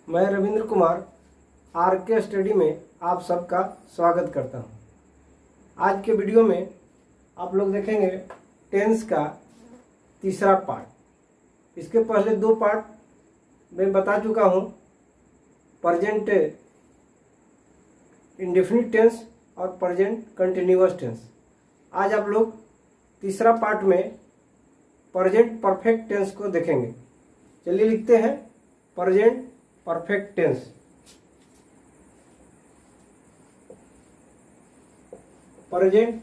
मैं रविंद्र कुमार आर के स्टडी में आप सबका स्वागत करता हूं। आज के वीडियो में आप लोग देखेंगे टेंस का तीसरा पार्ट। इसके पहले दो पार्ट मैं बता चुका हूं, प्रेजेंट इंडेफिनिट टेंस और प्रेजेंट कंटिन्यूअस टेंस। आज आप लोग तीसरा पार्ट में प्रेजेंट परफेक्ट टेंस को देखेंगे। चलिए लिखते हैं present perfect tense. Present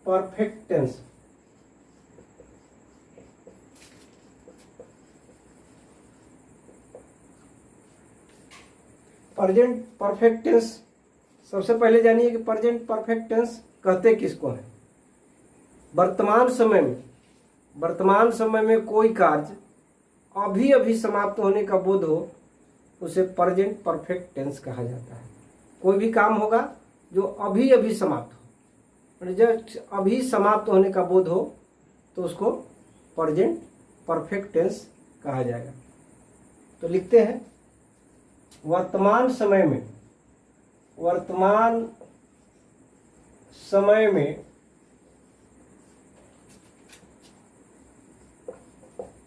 perfect tense present perfect tense सबसे पहले जानिए कि प्रेजेंट परफेक्ट टेंस कहते किसको हैं। वर्तमान समय में कोई कार्य अभी अभी समाप्त होने का बोध हो, उसे प्रेजेंट परफेक्ट टेंस कहा जाता है। कोई भी काम होगा जो अभी अभी समाप्त हो, जब अभी समाप्त होने का बोध हो तो उसको प्रेजेंट परफेक्ट टेंस कहा जाएगा। तो लिखते हैं वर्तमान समय में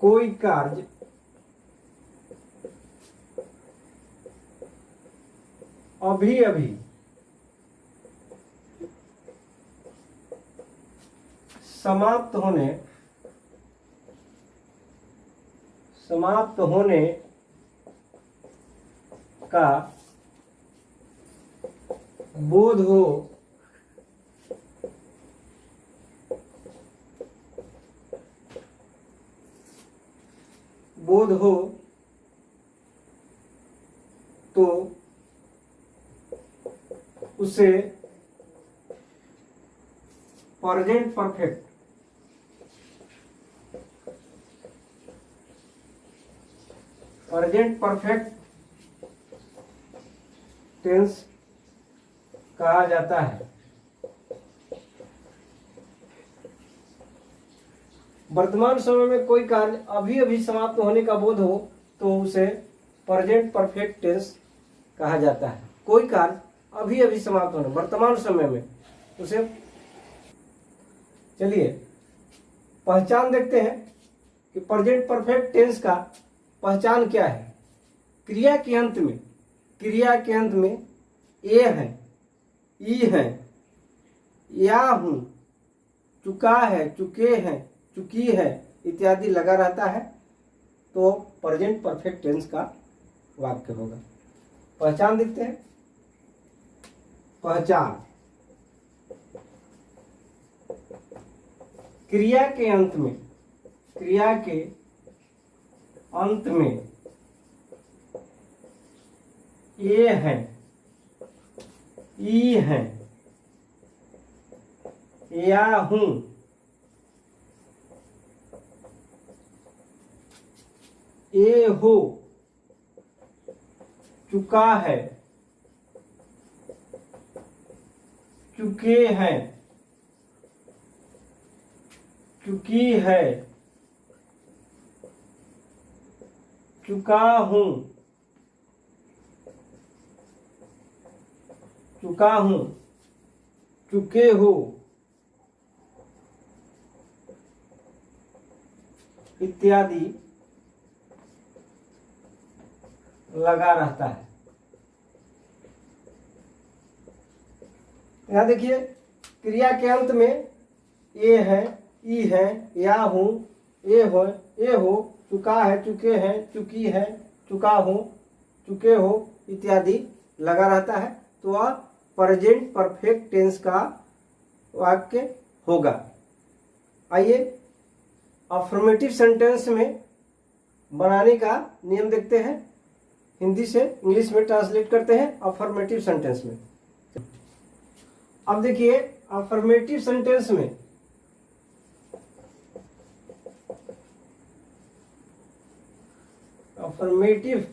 कोई कार्य अभी अभी समाप्त होने का बोध हो तो उसे प्रेजेंट परफेक्ट टेंस कहा जाता है। वर्तमान समय में कोई कार्य अभी अभी समाप्त होने का बोध हो तो उसे प्रेजेंट परफेक्ट टेंस कहा जाता है। कोई कार्य अभी अभी समाप्त होने वर्तमान समय में उसे, चलिए पहचान देखते हैं कि प्रेजेंट परफेक्ट टेंस का पहचान क्या है। क्रिया के अंत में ए है, ई है, या हूं, चुका है, चुके हैं, चुकी है इत्यादि लगा रहता है तो प्रेजेंट परफेक्ट टेंस का वाक्य होगा। पहचान देखते हैं। पहचान, क्रिया के अंत में ए है, ई है, या हूं, ए हो, चुका है, चुके हैं, चुकी है, चुका हूं, चुके हो इत्यादि लगा रहता है। यहां देखिए क्रिया के अंत में ए है, ई है, या हूं, ए हो, चुका है, चुके हैं, चुकी है, चुका हूं, चुके हो इत्यादि लगा रहता है तो वह प्रेजेंट परफेक्ट टेंस का वाक्य होगा। आइए अफर्मेटिव सेंटेंस में बनाने का नियम देखते हैं। हिंदी से इंग्लिश में ट्रांसलेट करते हैं अफर्मेटिव सेंटेंस में। अब देखिए अफर्मेटिव सेंटेंस में अफर्मेटिव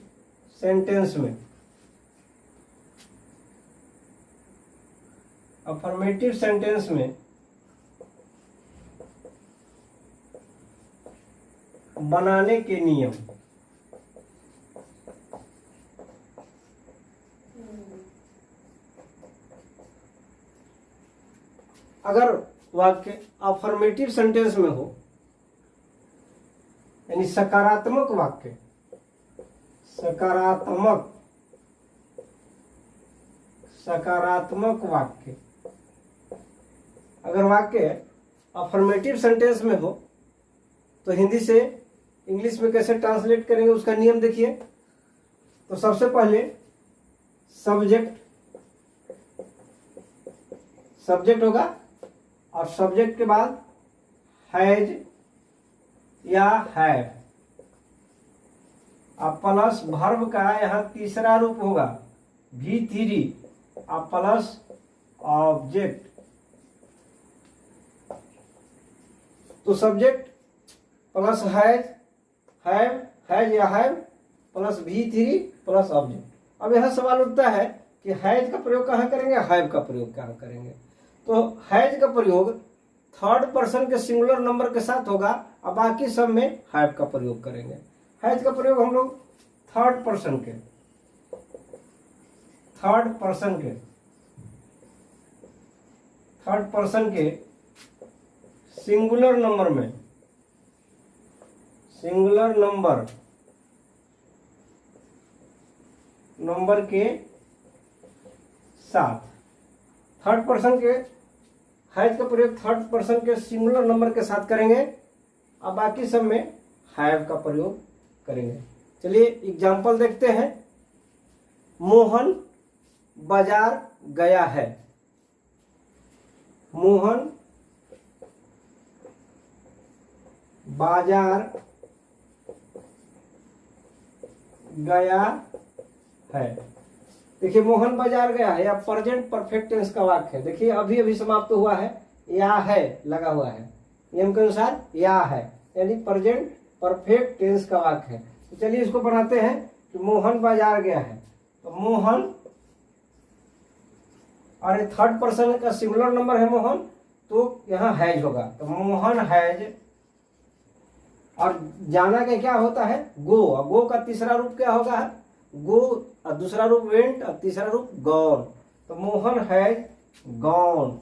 सेंटेंस में बनाने के नियम। अगर वाक्य अफर्मेटिव सेंटेंस में हो, यानी सकारात्मक वाक्य, सकारात्मक वाक्य, अगर वाक्य अफर्मेटिव सेंटेंस में हो तो हिंदी से इंग्लिश में कैसे ट्रांसलेट करेंगे, उसका नियम देखिए। तो सबसे पहले सब्जेक्ट होगा और सब्जेक्ट के बाद हैज या हैव, अब प्लस वर्ब का यहाँ तीसरा रूप होगा V3 और प्लस ऑब्जेक्ट। तो सब्जेक्ट प्लस हैज, हैज या have plus V3 plus object. अब यह सवाल उठता है कि हैज का प्रयोग कहाँ करेंगे, हैव का प्रयोग कहाँ करेंगे। तो हैज का प्रयोग थर्ड पर्सन के सिंगुलर नंबर के साथ होगा और बाकी सब में हैव का प्रयोग करेंगे। हैज का प्रयोग हम लोग थर्ड पर्सन के सिंगुलर नंबर में, सिंगुलर नंबर के साथ, थर्ड पर्सन के हैज का प्रयोग थर्ड पर्सन के सिंगुलर नंबर के साथ करेंगे और बाकी सब में हैव का प्रयोग करेंगे। चलिए एग्जाम्पल देखते हैं। मोहन बाजार गया है, मोहन बाजार गया है। देखिए मोहन बाजार गया है, या प्रेजेंट परफेक्ट टेंस का वाक्य है। देखिए अभी अभी समाप्त हुआ है, या है लगा हुआ है, नियम के अनुसार या है, यानी प्रेजेंट परफेक्ट टेंस का वाक्य है। तो चलिए इसको बनाते हैं कि मोहन बाजार गया है। तो मोहन, और थर्ड पर्सन का सिंगुलर नंबर है मोहन, तो यहाँ हैज होगा। तो मोहन हैज, और जाना का क्या होता है, गो का तीसरा रूप क्या होगा, गो, और दूसरा रूप वेंट, और तीसरा रूप गॉन। तो मोहन हैज गॉन।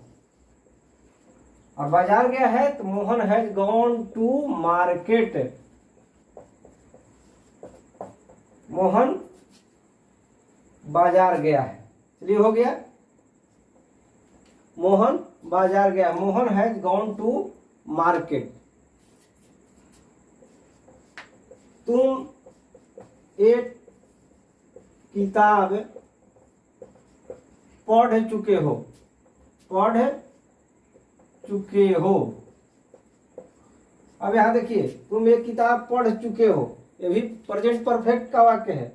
और बाजार गया है तो Mohan has gone to market. Mohan बाजार गया है, चलिए हो गया, मोहन बाजार गया, Mohan has gone to market. तुम एक किताब पढ़ चुके हो। अब यहां देखिए, तुम एक किताब पढ़ चुके हो, ये भी प्रेजेंट परफेक्ट का वाक्य है।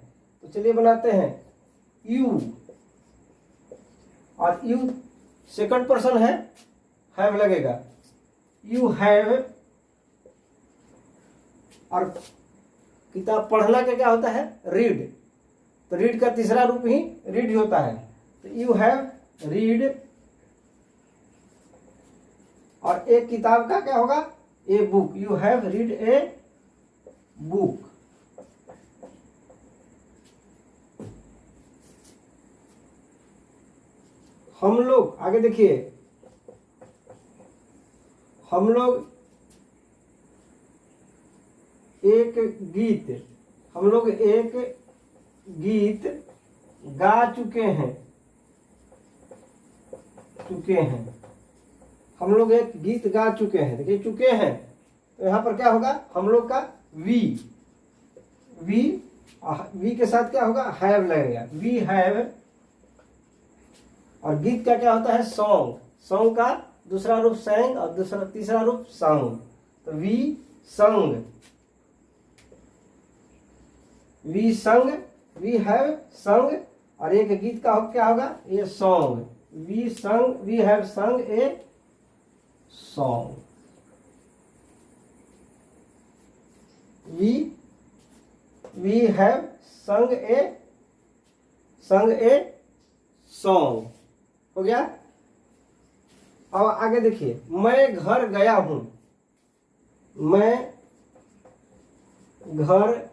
तो चलिए बनाते हैं यू, और यू सेकंड पर्सन है, हैव लगेगा, यू हैव। और किताब पढ़ना का क्या होता है, रीड। तो रीड का तीसरा रूप ही रीड होता है। तो यू हैव रीड। और एक किताब का क्या होगा, a book, you have read a book. हम लोग आगे देखिए, हम लोग एक गीत गा चुके हैं। हम लोग एक गीत गा चुके हैं। देखिए चुके हैं, तो यहाँ पर क्या होगा, हम लोग का वी के साथ क्या होगा, हैव लगेगा, वी हैव। और गीत का क्या होता है, सॉन्ग का दूसरा रूप sang और तीसरा रूप sung। तो वी संग, वी हैव संग। और एक गीत का क्या होगा, ये सॉन्ग, वी हैव संग ए सॉन्ग। वी हैव संग ए सॉन्ग। हो गया। अब आगे देखिए, मैं घर गया हूं, मैं घर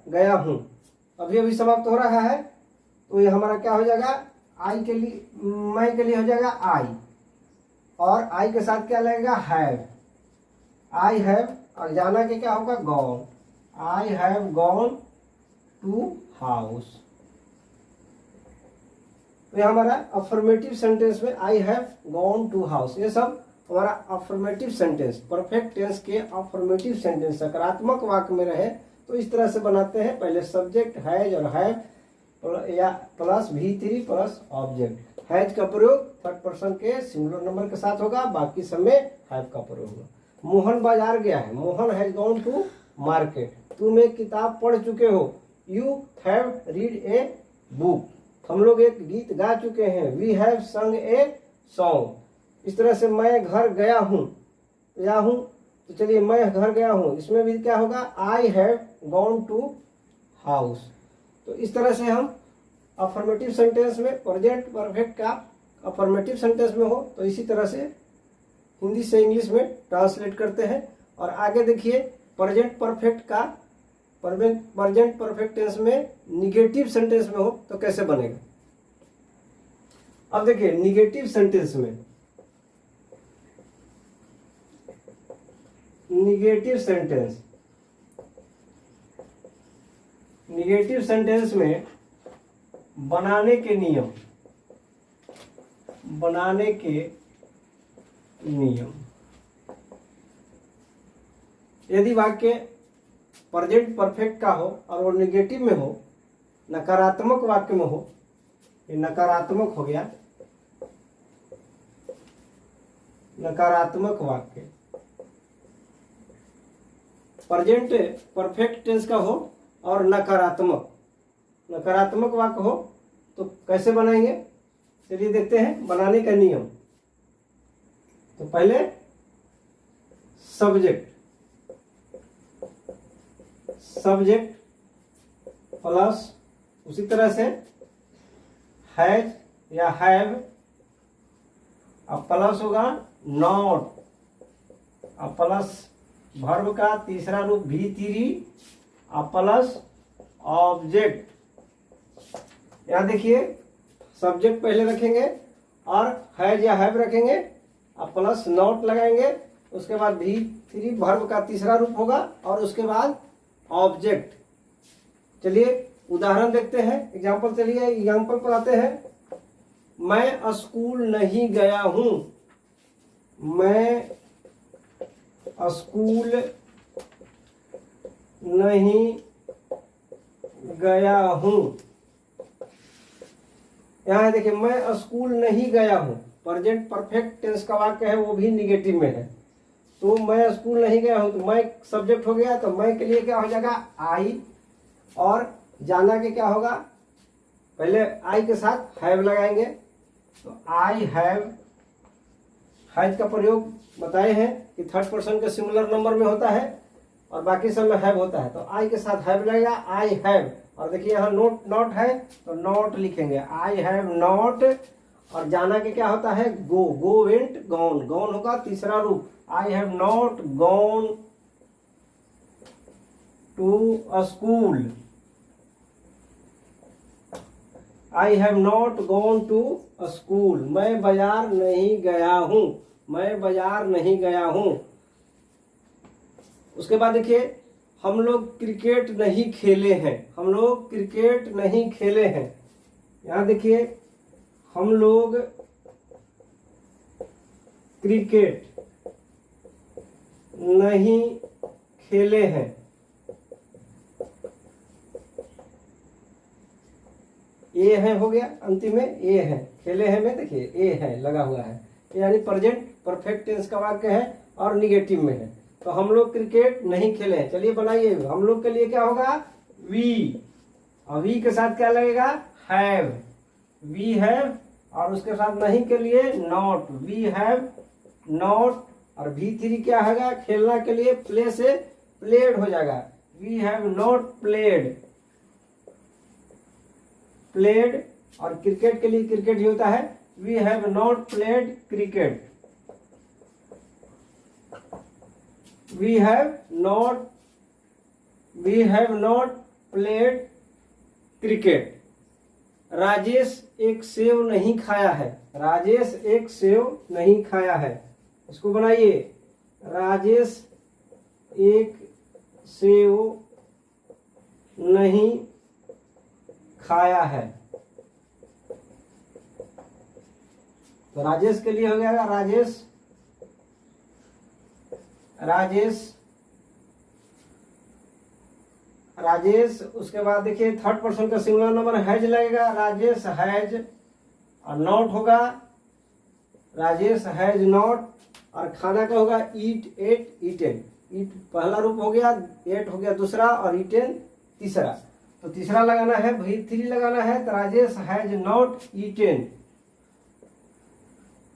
गया हूं। अभी अभी समाप्त हो रहा है, तो ये हमारा क्या हो जाएगा, आई के लिए, मैं के लिए हो जाएगा आई, और आई के साथ क्या लगेगा, हैव, आई हैव, और जाना के क्या होगा, gone, I have gone to house. तो ये हमारा अफर्मेटिव सेंटेंस में I have gone to house, ये सब हमारा अफर्मेटिव सेंटेंस, परफेक्ट टेंस के अफर्मेटिव सेंटेंस सकारात्मक वाक्य में रहे तो इस तरह से बनाते हैं। पहले सब्जेक्ट हैज और हैव या plus V3 plus object. Has का प्रयोग थर्ड पर्सन के सिंगुलर नंबर के साथ होगा, बाकी सब में हैव का प्रयोग होगा। मोहन बाजार गया है, Mohan has gone to market. तुम एक किताब पढ़ चुके हो, you have read a book. हम लोग एक गीत गा चुके हैं, वी हैव संग ए सॉन्ग। इस तरह से मैं घर गया हूँ, या हूँ, तो चलिए मैं घर गया हूँ, इसमें भी क्या होगा, I have gone to house. तो इस तरह से हम अफर्मेटिव सेंटेंस में प्रेजेंट परफेक्ट का अफर्मेटिव सेंटेंस में हो तो इसी तरह से हिंदी से इंग्लिश में ट्रांसलेट करते हैं। और आगे देखिए प्रेजेंट परफेक्ट का प्रेजेंट परफेक्ट टेंस में निगेटिव सेंटेंस में हो तो कैसे बनेगा। अब देखिए निगेटिव सेंटेंस में, निगेटिव सेंटेंस में बनाने के नियम, यदि वाक्य प्रेजेंट परफेक्ट का हो और वो निगेटिव में हो, नकारात्मक वाक्य में हो, ये नकारात्मक हो गया, नकारात्मक वाक्य प्रेजेंट परफेक्ट टेंस का हो और नकारात्मक वाक्य हो तो कैसे बनाएंगे, चलिए देखते हैं बनाने का नियम। तो पहले सब्जेक्ट प्लस उसी तरह से हैज या हैव, अब प्लस होगा नॉट, अब प्लस वर्ब का तीसरा रूप V3 अब प्लस ऑब्जेक्ट। यहां देखिए सब्जेक्ट पहले रखेंगे और हैज या हैव रखेंगे, अब प्लस नॉट लगाएंगे, उसके बाद V3 वर्ब का तीसरा रूप होगा और उसके बाद ऑब्जेक्ट। चलिए उदाहरण देखते हैं, एग्जाम्पल, चलिए एग्जाम्पल पर आते हैं। मैं स्कूल नहीं गया हूं, मैं स्कूल नहीं गया हूं। यहां देखिए मैं स्कूल नहीं गया हूं, प्रेजेंट परफेक्ट टेंस का वाक्य है, वो भी निगेटिव में है। तो मैं स्कूल नहीं गया हूं, तो मैं सब्जेक्ट हो गया, तो मैं के लिए क्या हो जाएगा आई, और जाना के क्या होगा, पहले आई के साथ हैव लगाएंगे, तो आई हैव, हैज का प्रयोग बताए हैं कि थर्ड पर्सन के सिंगुलर नंबर में होता है और बाकी सब में हैव होता है, तो आई के साथ हैव लगेगा, आई हैव। और देखिए यहाँ नॉट है तो नॉट लिखेंगे, आई हैव नॉट, और जाना के क्या होता है, गो वेंट गॉन, गॉन होगा तीसरा रूप, I have not gone to a school, I have not gone to a school. मैं बाजार नहीं गया हूं, मैं बाजार नहीं गया हूं। उसके बाद देखिए हम लोग क्रिकेट नहीं खेले हैं, हम लोग क्रिकेट नहीं खेले हैं। यहां देखिए हम लोग क्रिकेट नहीं खेले हैं, ए है हो गया, अंतिम में ए है, खेले हैं में देखिए ए है लगा हुआ है, यानी प्रेजेंट परफेक्ट टेंस का वाक्य है और निगेटिव में है। तो हम लोग क्रिकेट नहीं खेले हैं, चलिए बनाइए। हम लोग के लिए क्या होगा, वी, और वी के साथ क्या लगेगा, हैव, वी हैव, और उसके साथ नहीं के लिए नॉट, वी हैव नॉट, और V3 क्या होगा, खेलना के लिए प्ले से प्लेड हो जाएगा, वी हैव नॉट प्लेड, और क्रिकेट के लिए क्रिकेट ही होता है, we have not played cricket, we have not played cricket. Rajesh एक सेव नहीं खाया है। राजेश एक सेव नहीं खाया है। इसको बनाइए, राजेश एक सेव नहीं खाया है। तो राजेश के लिए हो जाएगा राजेश, राजेश, राजेश। उसके बाद देखिए थर्ड पर्सन का सिंगुलर नंबर हैज लगेगा, राजेश हैज, और नॉट होगा राजेश हैज नॉट, और खाना का होगा ईट, एट, ईटेन। ईट पहला रूप हो गया, एट हो गया दूसरा, और ईटेन तीसरा। तो तीसरा लगाना है, V3 लगाना है। तो Rajesh has not eaten,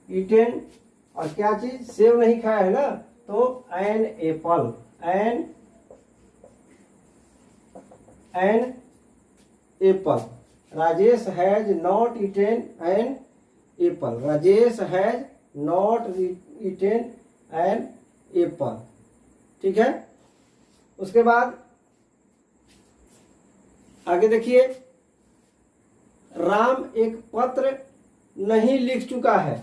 eaten, और क्या चीज, सेव नहीं खाया है ना, तो an apple, an apple. Rajesh has not eaten an apple, Rajesh has not eaten an apple. ठीक है। उसके बाद आगे देखिए, राम एक पत्र नहीं लिख चुका है।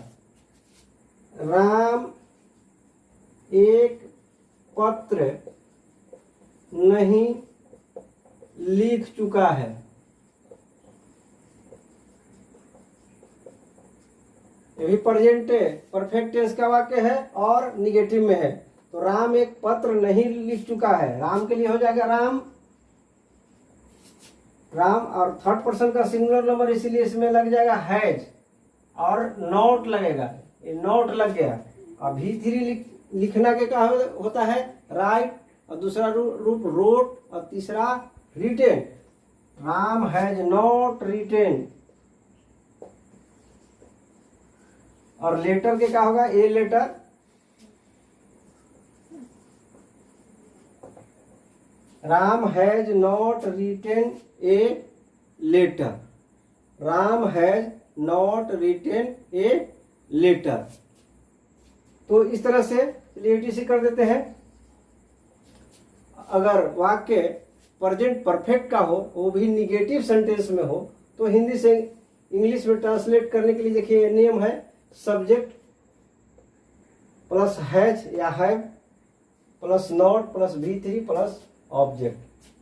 राम एक पत्र नहीं लिख चुका है। ये भी प्रेजेंट परफेक्ट टेंस का वाक्य है और निगेटिव में है। तो राम एक पत्र नहीं लिख चुका है, राम के लिए हो जाएगा राम, राम, और थर्ड पर्सन का सिंगुलर नंबर इसीलिए इसमें लग जाएगा हैज, और नॉट लगेगा, ये नॉट लग गया। और V3 लिखना के क्या होता है, राइट, और दूसरा रूप रोट, और तीसरा written. Ram has not written, और लेटर के क्या होगा, a letter, Ram has not written a letter, Ram has not written a letter. तो इस तरह से ETC कर देते हैं। अगर वाक्य प्रेजेंट परफेक्ट का हो, वो भी निगेटिव सेंटेंस में हो, तो हिंदी से इंग्लिश में ट्रांसलेट करने के लिए देखिए नियम है, सब्जेक्ट प्लस हैज या have plus not plus V3 plus object.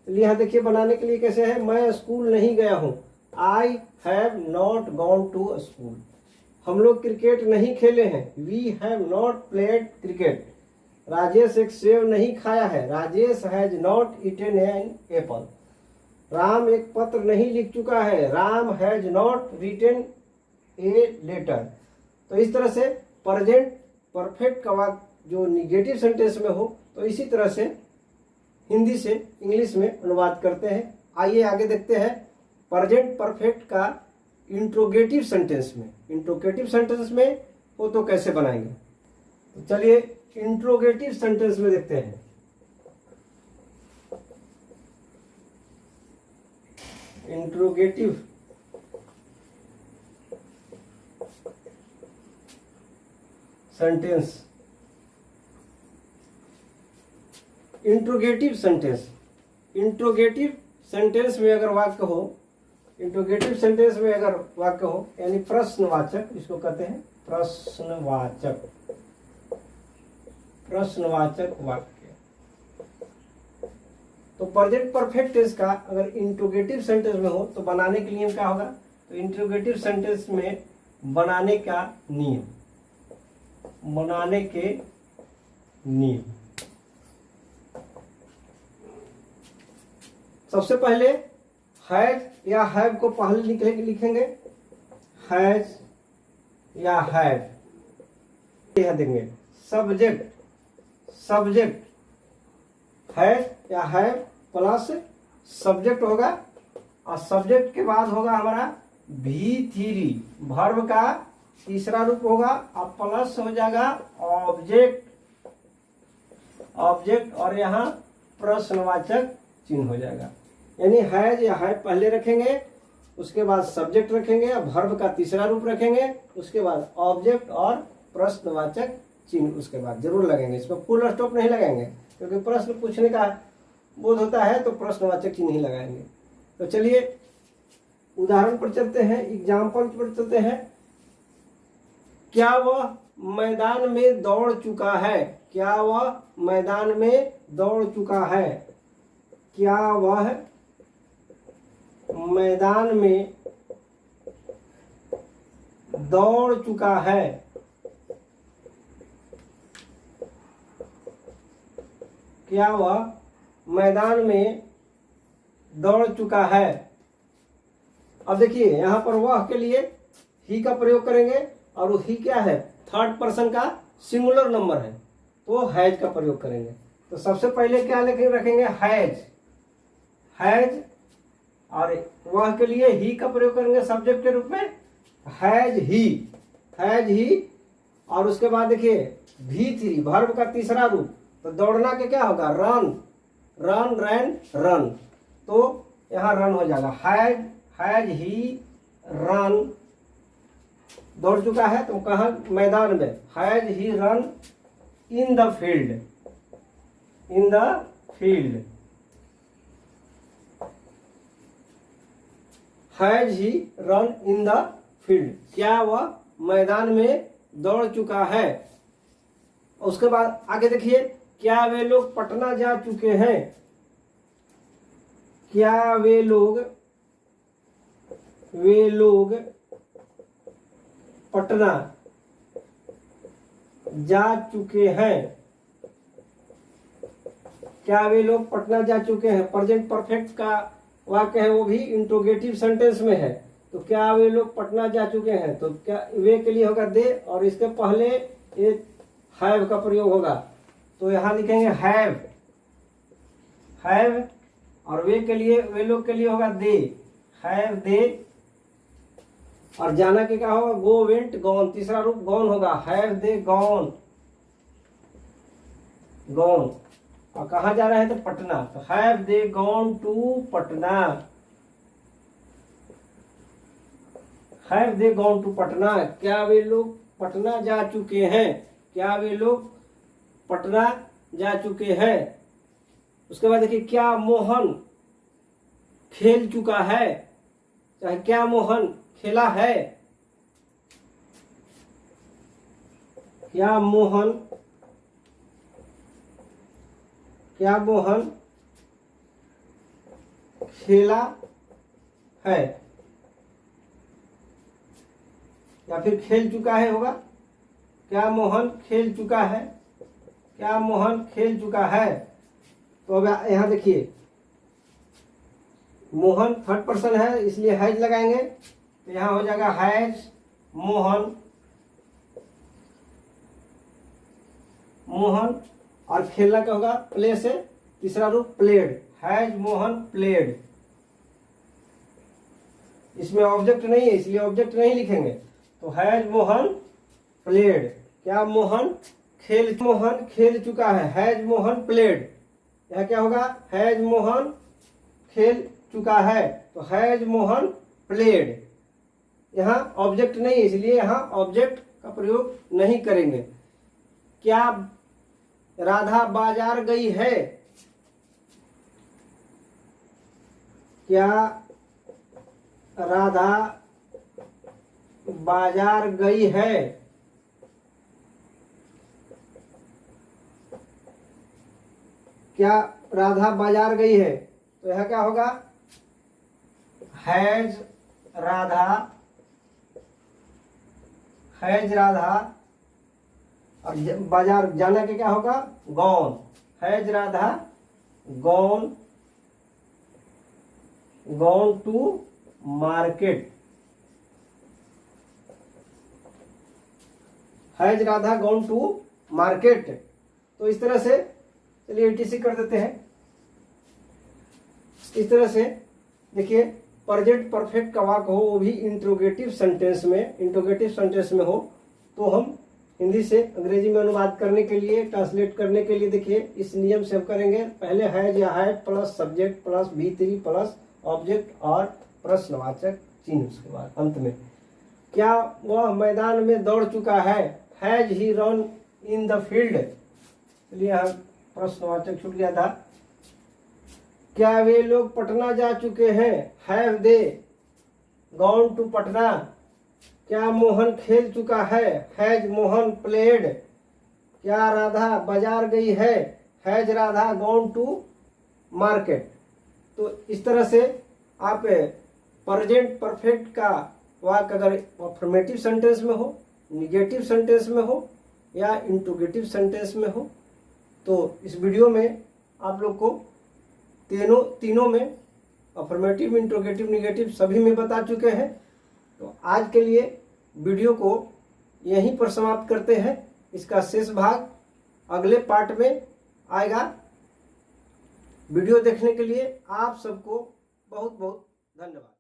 चलिए यहाँ देखिए बनाने के लिए कैसे है, मैं स्कूल नहीं गया हूँ, I have not gone to school. हम लोग क्रिकेट नहीं खेले हैं, we have not played cricket. Rajesh एक सेव नहीं खाया है, Rajesh has not eaten an apple. Ram एक पत्र नहीं लिख चुका है, Ram has not written a letter. तो इस तरह से प्रेजेंट परफेक्ट का वाक्य जो निगेटिव सेंटेंस में हो, तो इसी तरह से हिंदी से इंग्लिश में अनुवाद करते हैं। आइए आगे देखते हैं प्रेजेंट परफेक्ट का इंट्रोगेटिव सेंटेंस में। इंट्रोगेटिव सेंटेंस में हो तो कैसे बनाएंगे, तो चलिए इंट्रोगेटिव सेंटेंस में देखते हैं। Interrogative sentence, interrogative sentence, interrogative sentence में अगर वाक्य हो, इंट्रोगेटिव सेंटेंस में अगर वाक्य हो, यानी प्रश्नवाचक, इसको कहते हैं प्रश्नवाचक, प्रश्नवाचक वाक्य। तो प्रेजेंट परफेक्ट टेंस का अगर इंट्रोगेटिव सेंटेंस में हो तो बनाने के नियम क्या होगा, तो इंट्रोगेटिव सेंटेंस में बनाने का नियम, बनाने के नियम, सबसे पहले हैज या हैव को पहले लिखेंगे, हैज या हैव। यह देंगे सब्जेक्ट, सब्जेक्ट हैज या हैव प्लस सब्जेक्ट होगा, और सब्जेक्ट के बाद होगा हमारा V3, वर्ब का तीसरा रूप होगा, और प्लस हो जाएगा ऑब्जेक्ट, ऑब्जेक्ट, और यहाँ प्रश्नवाचक चिन्ह हो जाएगा। यानी हैज या हैव पहले रखेंगे, उसके बाद सब्जेक्ट रखेंगे, और वर्ब का तीसरा रूप रखेंगे, उसके बाद ऑब्जेक्ट और प्रश्नवाचक चिन्ह उसके बाद जरूर लगेंगे। इसमें फुल स्टॉप नहीं लगाएंगे, क्योंकि प्रश्न पूछने का बोध होता है तो प्रश्नवाचक चिन्ह ही लगाएंगे। तो चलिए उदाहरण पर चलते हैं, एग्जाम्पल पर चलते हैं। क्या वह मैदान में दौड़ चुका है? क्या वह मैदान में दौड़ चुका है? क्या वह मैदान में दौड़ चुका है? क्या वह मैदान में दौड़ चुका है? अब देखिए यहाँ पर वह के लिए ही का प्रयोग करेंगे, और वो ही क्या है? थर्ड पर्सन का सिंगुलर नंबर है, तो हैज का प्रयोग करेंगे। तो सबसे पहले क्या लेके रखेंगे? हैज। हैज, और वह के लिए ही का प्रयोग करेंगे सब्जेक्ट के रूप में, हैज ही। हैज ही, और उसके बाद देखिए V3 वर्ब का तीसरा रूप, तो दौड़ना के क्या होगा? रन। रन, रैन, रन, तो यहाँ रन हो जाएगा। हैज ही रन, दौड़ चुका है, तो कहाँ? मैदान में। Has he run in the field. In the field. Has he run in the field. क्या वह मैदान में दौड़ चुका है? उसके बाद आगे देखिए, क्या वे लोग पटना जा चुके हैं? क्या वे लोग पटना जा चुके हैं? क्या वे लोग पटना जा चुके हैं? प्रेजेंट परफेक्ट का वाक्य है, वो भी इंट्रोगेटिव सेंटेंस में है। तो क्या वे लोग पटना जा चुके हैं? तो क्या वे के लिए होगा दे, और इसके पहले एक हैव का प्रयोग होगा, तो यहाँ लिखेंगे हैव। हैव, और वे के लिए, वे लोग के लिए होगा दे। हैव दे, और जाना के क्या होगा? गो, वेंट, गॉन। तीसरा रूप गॉन होगा। Have they gone. गॉन, और कहाँ जा रहे हैं? तो पटना। तो have they gone to Patna. Have they gone to Patna. क्या वे लोग पटना जा चुके हैं? क्या वे लोग पटना जा चुके हैं? उसके बाद देखिए, क्या मोहन खेल चुका है? चाहे क्या मोहन खेला है? क्या मोहन खेला है? या फिर खेल चुका है होगा। क्या मोहन खेल चुका है? क्या मोहन खेल चुका है? तो अब यहाँ देखिए, मोहन थर्ड पर्सन है, इसलिए हैज लगाएंगे, तो यहाँ हो जाएगा हैज मोहन। मोहन, और खेलना क्या होगा? प्ले से तीसरा रूप प्लेड। Has Mohan played. इसमें ऑब्जेक्ट नहीं है, इसलिए ऑब्जेक्ट नहीं लिखेंगे, तो हैज मोहन प्लेड। क्या मोहन खेल चुका है? Has Mohan played. यह क्या होगा? हैज मोहन खेल चुका है, तो हैज मोहन प्लेड। यहाँ ऑब्जेक्ट नहीं है, इसलिए यहाँ ऑब्जेक्ट का प्रयोग नहीं करेंगे। क्या राधा बाजार गई है? क्या राधा बाजार गई है? क्या राधा बाजार गई है? तो यह क्या होगा? हैज राधा और बाजार जाना के क्या होगा? Gone. Has Radha gone to market. Has Radha gone to market. तो इस तरह से चलिए ETC कर देते हैं। इस तरह से देखिए, प्रेजेंट परफेक्ट का वाक्य हो, वो भी इंट्रोगेटिव सेंटेंस में हो, तो हम हिंदी से अंग्रेजी में अनुवाद करने के लिए, ट्रांसलेट करने के लिए देखिए इस नियम से हम करेंगे। पहले हैज या had plus subject plus V3 plus object और प्रश्नवाचक चिन्ह। उसके बाद अंत में, क्या वह मैदान में दौड़ चुका है? Has he run in the field. चलिए यहाँ प्रश्नवाचक छूट गया था। क्या वे लोग पटना जा चुके हैं? Have they gone to Patna. क्या मोहन खेल चुका है? Has Mohan played. क्या राधा बाजार गई है? Has Radha gone to market. तो इस तरह से आप प्रेजेंट परफेक्ट का वाक्य अगर अफर्मेटिव सेंटेंस में हो, निगेटिव सेंटेंस में हो या इंट्रोगेटिव सेंटेंस में हो, तो इस वीडियो में आप लोग को तीनों में अफर्मेटिव, इंट्रोगेटिव, निगेटिव सभी में बता चुके हैं। तो आज के लिए वीडियो को यहीं पर समाप्त करते हैं। इसका शेष भाग अगले पार्ट में आएगा। वीडियो देखने के लिए आप सबको बहुत बहुत धन्यवाद।